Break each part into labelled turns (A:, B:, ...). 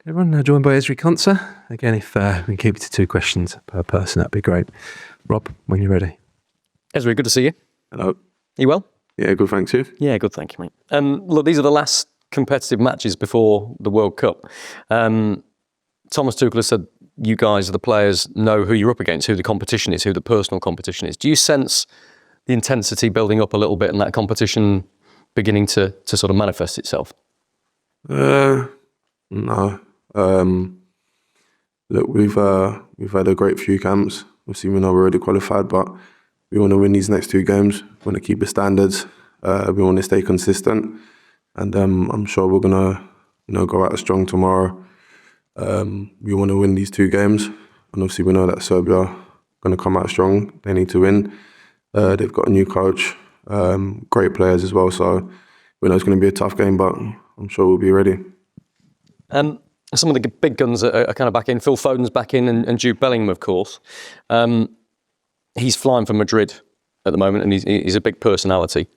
A: Everyone, joined by Ezri Konsa. Again, if we can keep it to 2 questions per person, that'd be great. Rob, when you're ready.
B: Ezri, good to see you.
C: Hello.
B: You well?
C: Yeah, good, thanks, you.
B: Yeah, good, thank you, mate. Look, these are the last competitive matches before the World Cup. Thomas Tuchel has said you guys, the players, know who you're up against, who the competition is, who the personal competition is. Do you sense the intensity building up a little bit and that competition beginning to sort of manifest itself?
C: No. Look, we've had a great few camps. Obviously, we know we're already qualified, but we want to win these next 2 games. We want to keep the standards. We want to stay consistent, and I'm sure we're gonna, go out strong tomorrow. We want to win these 2 games, and obviously we know that Serbia are going to come out strong. They need to win. They've got a new coach, great players as well. So we know it's going to be a tough game, but I'm sure we'll be ready.
B: Some of the big guns are kind of back in. Phil Foden's back in, and Jude Bellingham, of course. He's flying for Madrid at the moment, and he's a big personality.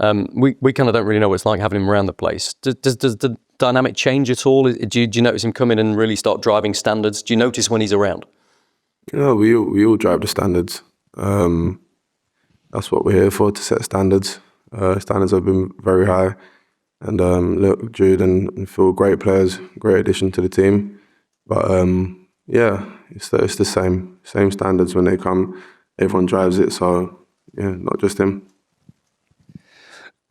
B: We kind of don't really know what it's like having him around the place. Does the dynamic change at all? Do you notice him come in and really start driving standards? Do you notice when he's around?
C: We all drive the standards. That's what we're here for, to set standards. Standards have been very high. And look, Jude and Phil, great players, great addition to the team. But it's the same standards when they come. Everyone drives it, so yeah, not just him.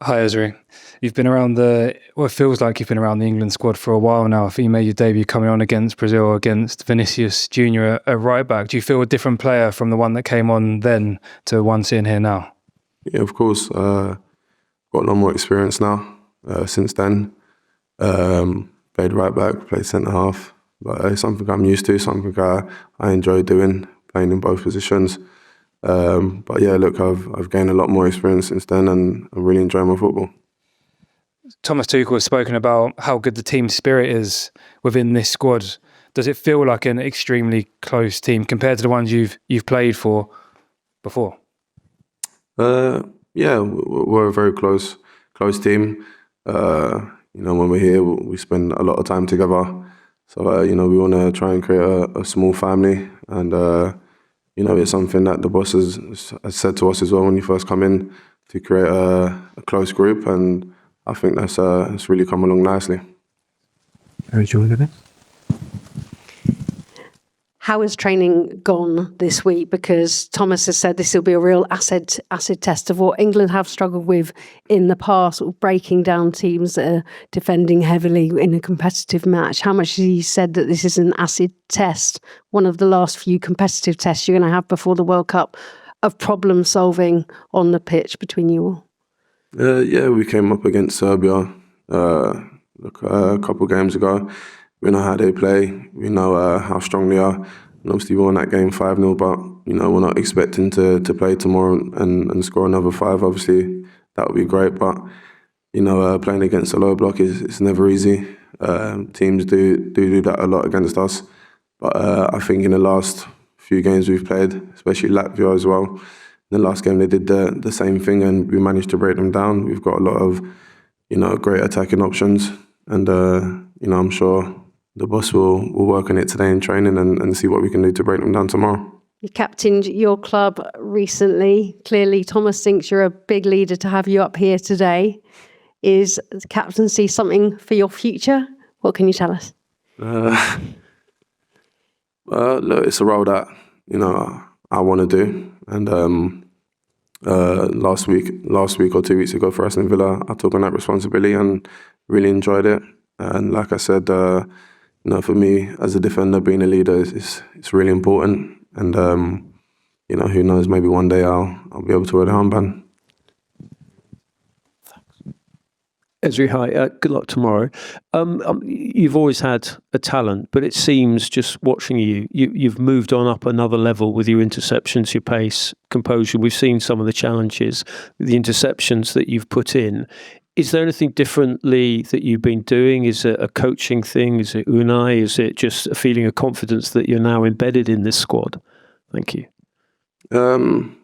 D: Hi, Ezri. You've been around it feels like you've been around the England squad for a while now. I think you made your debut coming on against Brazil, against Vinicius Junior at right back. Do you feel a different player from the one that came on then to one sitting here now?
C: Yeah, of course. Got a lot more experience now. Since then, played right back, played centre half, but it's something I'm used to, something I enjoy doing, playing in both positions. But yeah, look, I've gained a lot more experience since then, and I really enjoy my football.
D: Thomas Tuchel has spoken about how good the team spirit is within this squad. Does it feel like an extremely close team compared to the ones you've played for before?
C: Yeah, we're a very close team. When we're here, we spend a lot of time together. So, we want to try and create a small family. And, it's something that the boss has said to us as well when you first come in, to create a close group. And I think that's really come along nicely.
A: Harry, do you want to go next?
E: How has training gone this week? Because Thomas has said this will be a real acid test of what England have struggled with in the past, breaking down teams that are defending heavily in a competitive match. How much has he said that this is an acid test, one of the last few competitive tests you're going to have before the World Cup, of problem solving on the pitch between you all?
C: Yeah, we came up against Serbia a couple of games ago. We know how they play. We know how strong they are. And obviously, we won that game 5-0, but, we're not expecting to play tomorrow and score another 5. Obviously, that would be great. But, playing against a low block is never easy. Teams do that a lot against us. But I think in the last few games we've played, especially Latvia as well, in the last game they did the same thing, and we managed to break them down. We've got a lot of, great attacking options. And, I'm sure the boss will work on it today in training and see what we can do to break them down tomorrow.
E: You captained your club recently. Clearly, Thomas thinks you're a big leader to have you up here today. Is captaincy something for your future? What can you tell us?
C: Look, it's a role that, I want to do. And last week or 2 weeks ago for Aston Villa, I took on that responsibility and really enjoyed it. And like I said, for me as a defender, being a leader it's really important. And who knows? Maybe one day I'll be able to wear the armband.
F: Ezri, hi. Good luck tomorrow. You've always had a talent, but it seems, just watching you've moved on up another level with your interceptions, your pace, composure. We've seen some of the challenges, the interceptions that you've put in. Is there anything differently that you've been doing? Is it a coaching thing? Is it Unai? Is it just a feeling of confidence that you're now embedded in this squad? Thank you.
C: No,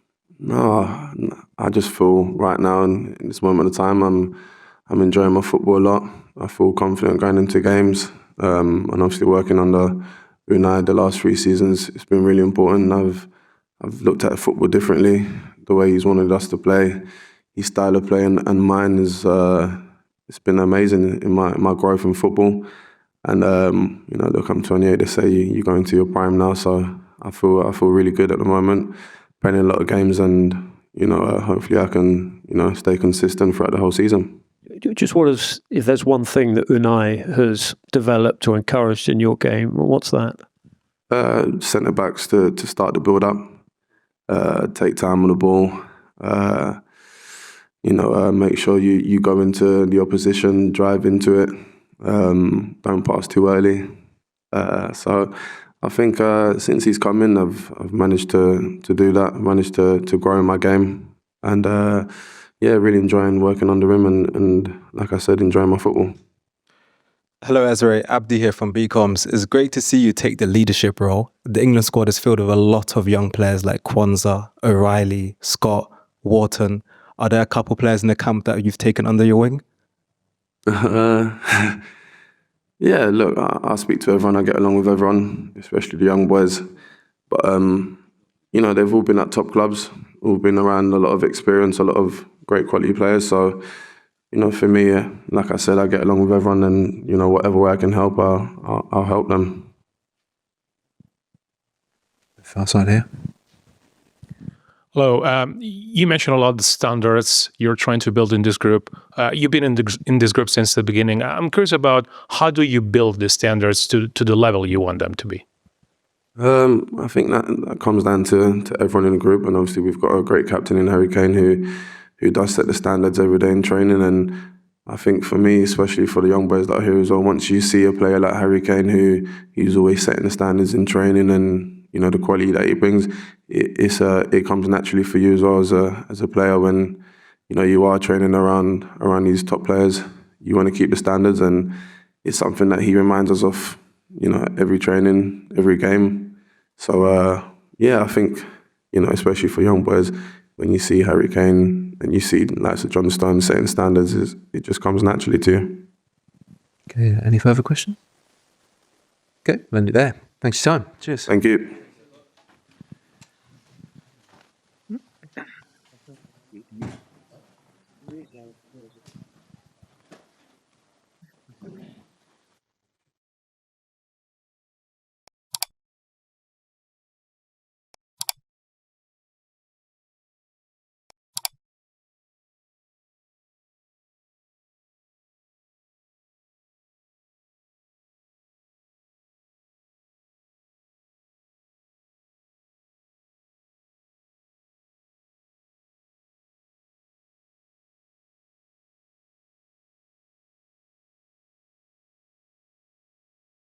C: I just feel right now in this moment of time, I'm enjoying my football a lot. I feel confident going into games. and obviously working under Unai the last 3 seasons, it's been really important. I've looked at football differently, the way he's wanted us to play, his style of play, and mine is it's been amazing in my growth in football. And look, I'm 28. They say you're going to your prime now, so I feel really good at the moment, playing a lot of games, and hopefully I can stay consistent throughout the whole season.
F: Just if there's one thing that Unai has developed or encouraged in your game, what's that?
C: Centre backs to start the build up, take time on the ball. Make sure you go into the opposition, drive into it. Don't pass too early. So I think since he's come in, I've managed to do that. I've managed to grow in my game, and really enjoying working under him, and like I said, enjoying my football.
G: Hello, Ezri. Abdi here from BComs. It's great to see you take the leadership role. The England squad is filled with a lot of young players like Konsa, O'Reilly, Scott, Wharton. Are there a couple players in the camp that you've taken under your wing?
C: Yeah, look, I speak to everyone. I get along with everyone, especially the young boys. But, they've all been at top clubs, all been around a lot of experience, a lot of great quality players. So, for me, like I said, I get along with everyone, and, whatever way I can help, I'll help them.
A: Far side here.
H: Hello. You mentioned a lot of the standards you're trying to build in this group. You've been in this group since the beginning. I'm curious about how do you build the standards to the level you want them to be?
C: I think that comes down to everyone in the group, and obviously we've got a great captain in Harry Kane who does set the standards every day in training. And I think for me, especially for the young boys that are here as well, once you see a player like Harry Kane who's always setting the standards in training, and the quality that he brings, it comes naturally for you as well as a player. When you are training around these top players, you want to keep the standards, and it's something that he reminds us of every training, every game. So I think especially for young boys, when you see Harry Kane and you see likes of John Stones setting standards, it just comes naturally to you.
A: Okay, any further questions? Okay, we'll end it there. Thanks for your time. Cheers.
C: Thank you.